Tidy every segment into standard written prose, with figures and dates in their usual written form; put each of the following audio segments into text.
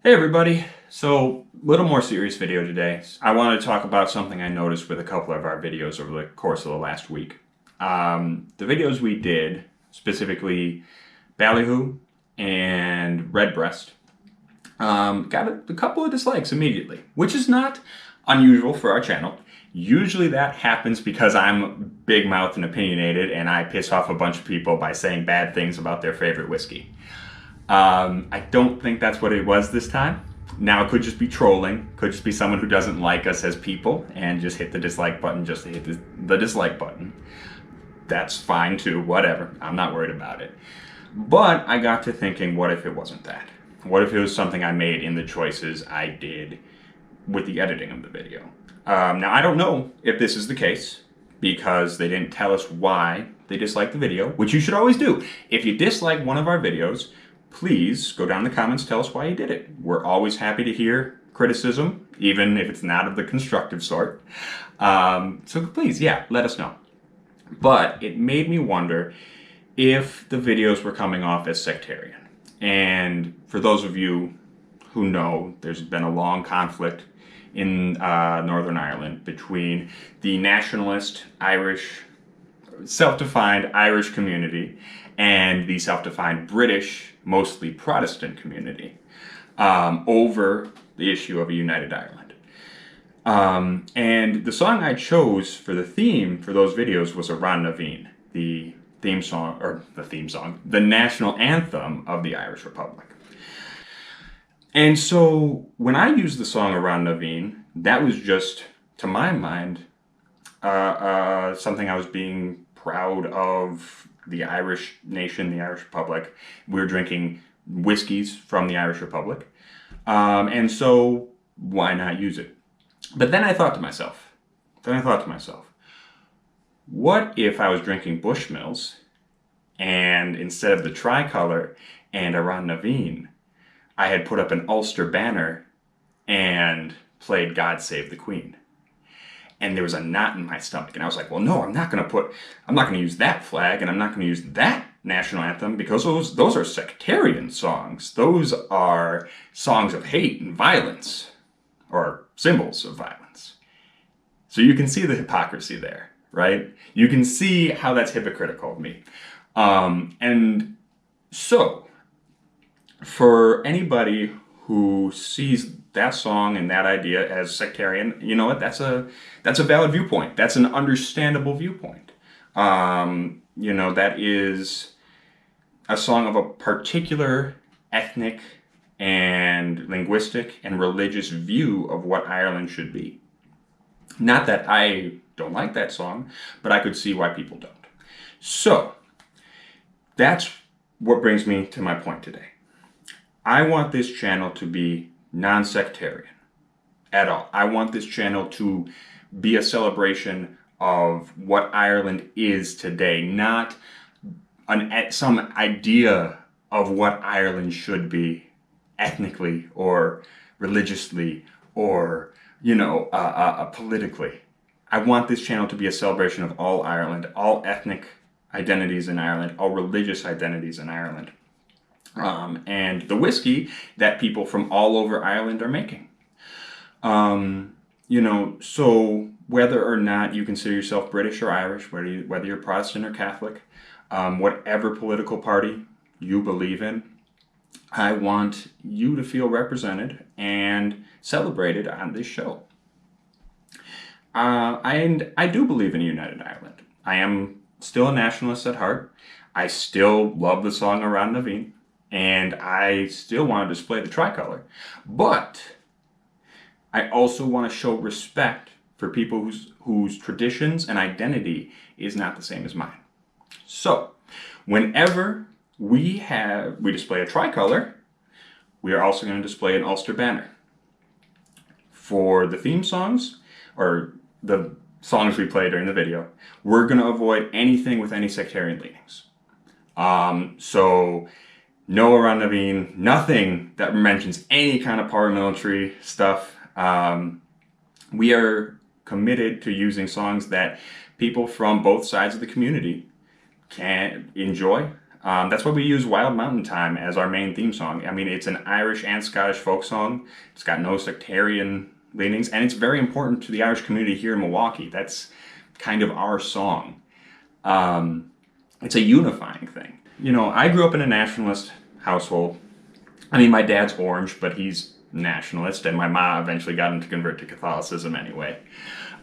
Hey everybody, so little more serious video today. I want to talk about something I noticed with a couple of our videos over the course of the last week. The videos we did, specifically Ballyhoo and Redbreast, got a couple of dislikes immediately, which is not unusual for our channel. Usually that happens because I'm big-mouthed and opinionated and I piss off a bunch of people by saying bad things about their favorite whiskey. I don't think that's what it was this time. Now it could just be trolling, could just be someone who doesn't like us as people and just hit the dislike button just to hit the dislike button. That's fine too, whatever. I'm not worried about it. But I got to thinking, what if it wasn't that? What if it was something I made in the choices I did with the editing of the video? Now I don't know if this is the case because they didn't tell us why they disliked the video, which you should always do. If you dislike one of our videos, please go down in the comments, tell us why you did it. We're always happy to hear criticism, even if it's not of the constructive sort. So please, yeah, let us know. But it made me wonder if the videos were coming off as sectarian. And for those of you who know, there's been a long conflict in Northern Ireland between the nationalist Irish, self-defined Irish community and the self-defined British, mostly Protestant community over the issue of a united Ireland. And the song I chose for the theme for those videos was Aran Naveen, the national anthem of the Irish Republic. And so when I used the song Aran Naveen, that was just, to my mind, something I was being proud of the Irish nation, the Irish Republic. We're drinking whiskeys from the Irish Republic. And so why not use it? But then I thought to myself, what if I was drinking Bushmills and instead of the tricolor and Aran Naveen, I had put up an Ulster banner and played God Save the Queen? And there was a knot in my stomach. And I was like, well, no, I'm not going to use that flag and I'm not going to use that national anthem because those are sectarian songs. Those are songs of hate and violence, or symbols of violence. So you can see the hypocrisy there, right? You can see how that's hypocritical of me. And so for anybody who sees that song and that idea as sectarian, you know what, that's a valid viewpoint. That's an understandable viewpoint. You know, that is a song of a particular ethnic and linguistic and religious view of what Ireland should be. Not that I don't like that song, but I could see why people don't. So that's what brings me to my point today. I want this channel to be non-sectarian at all. I want this channel to be a celebration of what Ireland is today, not some idea of what Ireland should be ethnically or religiously or, you know, politically. I want this channel to be a celebration of all Ireland, all ethnic identities in Ireland, all religious identities in Ireland. And the whiskey that people from all over Ireland are making. You know, so whether or not you consider yourself British or Irish, whether you're Protestant or Catholic, whatever political party you believe in, I want you to feel represented and celebrated on this show. And I do believe in a united Ireland. I am still a nationalist at heart. I still love the song Aran Naveen. And I still want to display the tricolor. But I also want to show respect for people whose traditions and identity is not the same as mine. So, whenever we display a tricolor, we are also going to display an Ulster banner. For the theme songs, or the songs we play during the video, we're going to avoid anything with any sectarian leanings. So no Aran Naveen, nothing that mentions any kind of paramilitary stuff. We are committed to using songs that people from both sides of the community can enjoy, That's why we use Wild Mountain Time as our main theme song. I mean, it's an Irish and Scottish folk song. It's got no sectarian leanings, and it's very important to the Irish community here in Milwaukee. That's kind of our song. It's a unifying thing. You know, I grew up in a nationalist household. I mean, my dad's Orange, but he's nationalist, and my mom eventually got him to convert to Catholicism anyway.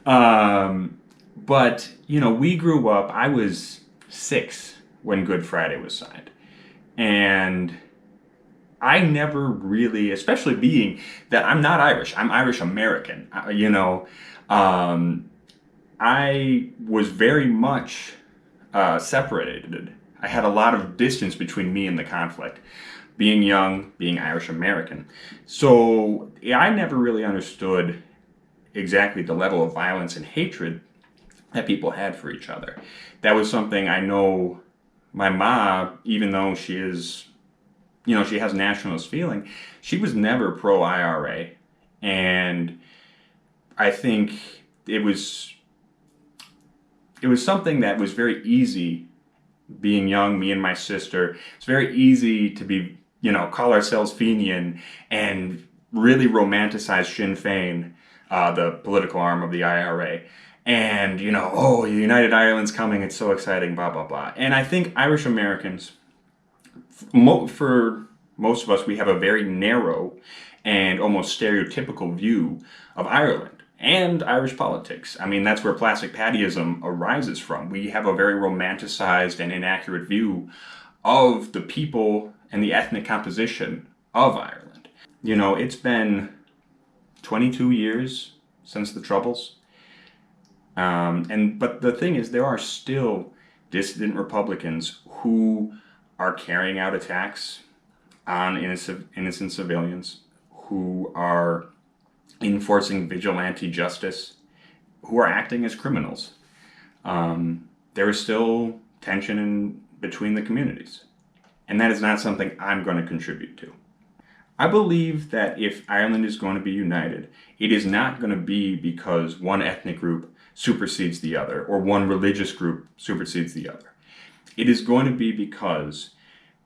But, you know, we grew up, I was 6 when Good Friday was signed. And I never really, especially being that I'm not Irish, I'm Irish American, you know, I was very much separated. I had a lot of distance between me and the conflict, being young, being Irish American. So I never really understood exactly the level of violence and hatred that people had for each other. That was something I know my mom, even though she is, you know, she has nationalist feeling, she was never pro-IRA. And I think it was something that was very easy, being young, me and my sister, it's very easy to be, you know, call ourselves Fenian and really romanticize Sinn Féin, the political arm of the IRA. And, you know, oh, United Ireland's coming, it's so exciting, blah, blah, blah. And I think Irish Americans, for most of us, we have a very narrow and almost stereotypical view of Ireland and Irish politics. I mean, that's where plastic pattyism arises from. We have a very romanticized and inaccurate view of the people and the ethnic composition of Ireland. You know, it's been 22 years since the Troubles. But the thing is, there are still dissident Republicans who are carrying out attacks on innocent civilians, who are enforcing vigilante justice, who are acting as criminals. There is still tension between the communities, and that is not something I'm going to contribute to. I believe that if Ireland is going to be united, it is not going to be because one ethnic group supersedes the other, or one religious group supersedes the other. It is going to be because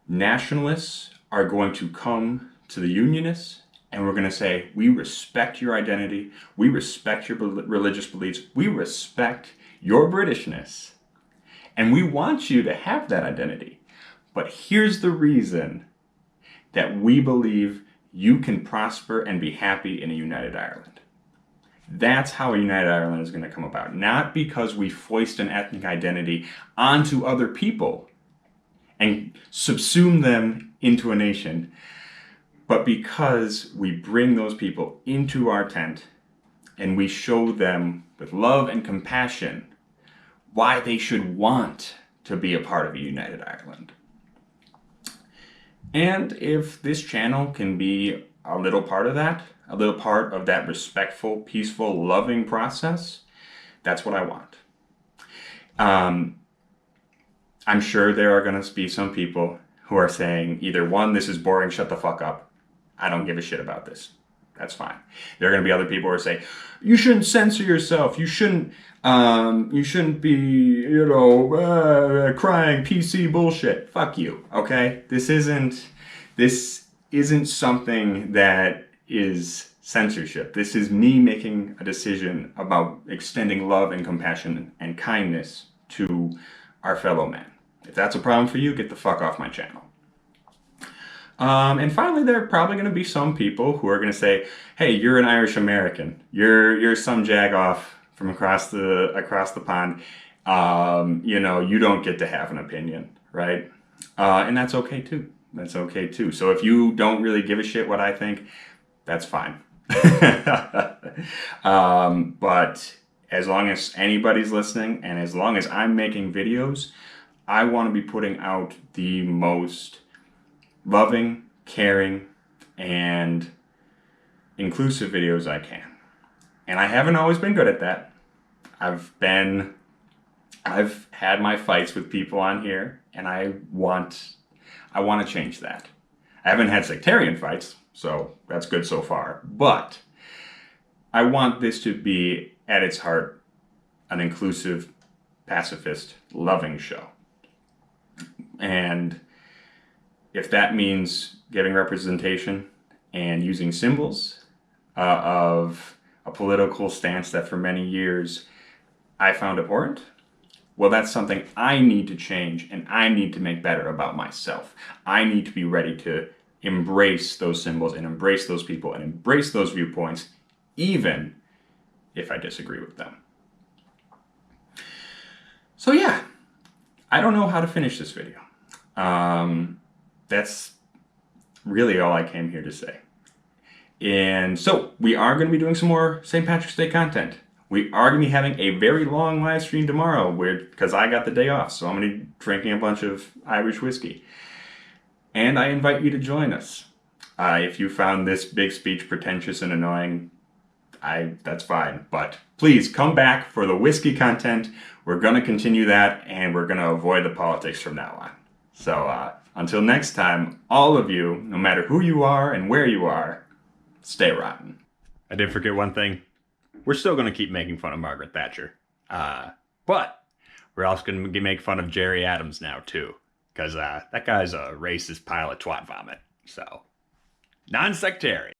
nationalists are going to come to the unionists, and we're going to say, we respect your identity, we respect your religious beliefs, we respect your Britishness, and we want you to have that identity. But here's the reason that we believe you can prosper and be happy in a united Ireland. That's how a united Ireland is going to come about. Not because we foist an ethnic identity onto other people and subsume them into a nation, but because we bring those people into our tent and we show them with love and compassion why they should want to be a part of a united Ireland. And if this channel can be a little part of that, a little part of that respectful, peaceful, loving process, that's what I want. I'm sure there are going to be some people who are saying either, one, this is boring, shut the fuck up, I don't give a shit about this. That's fine. There are going to be other people who are saying, you shouldn't censor yourself, you shouldn't be, you know, crying PC bullshit. Fuck you, okay? This isn't something that is censorship. This is me making a decision about extending love and compassion and kindness to our fellow man. If that's a problem for you, get the fuck off my channel. And finally, there are probably going to be some people who are going to say, hey, you're an Irish American. You're some jagoff from across the pond. You know, you don't get to have an opinion, right? And that's okay too. That's okay too. So if you don't really give a shit what I think, that's fine. But as long as anybody's listening and as long as I'm making videos, I want to be putting out the most loving, caring, and inclusive videos I can. And I haven't always been good at that. I've had my fights with people on here, and I want to change that. I haven't had sectarian fights, so that's good so far. But I want this to be, at its heart, an inclusive, pacifist, loving show. And if that means giving representation and using symbols of a political stance that for many years I found abhorrent, well, that's something I need to change and I need to make better about myself. I need to be ready to embrace those symbols and embrace those people and embrace those viewpoints, even if I disagree with them. So yeah, I don't know how to finish this video. That's really all I came here to say. And so we are going to be doing some more St. Patrick's Day content. We are going to be having a very long live stream tomorrow because I got the day off, so I'm going to be drinking a bunch of Irish whiskey. And I invite you to join us. If you found this big speech pretentious and annoying, that's fine. But please come back for the whiskey content. We're going to continue that, and we're going to avoid the politics from now on. So until next time, all of you, no matter who you are and where you are, stay rotten. I did forget one thing. We're still going to keep making fun of Margaret Thatcher. But we're also going to make fun of Jerry Adams now, too. Because that guy's a racist pile of twat vomit. So, non-sectarian.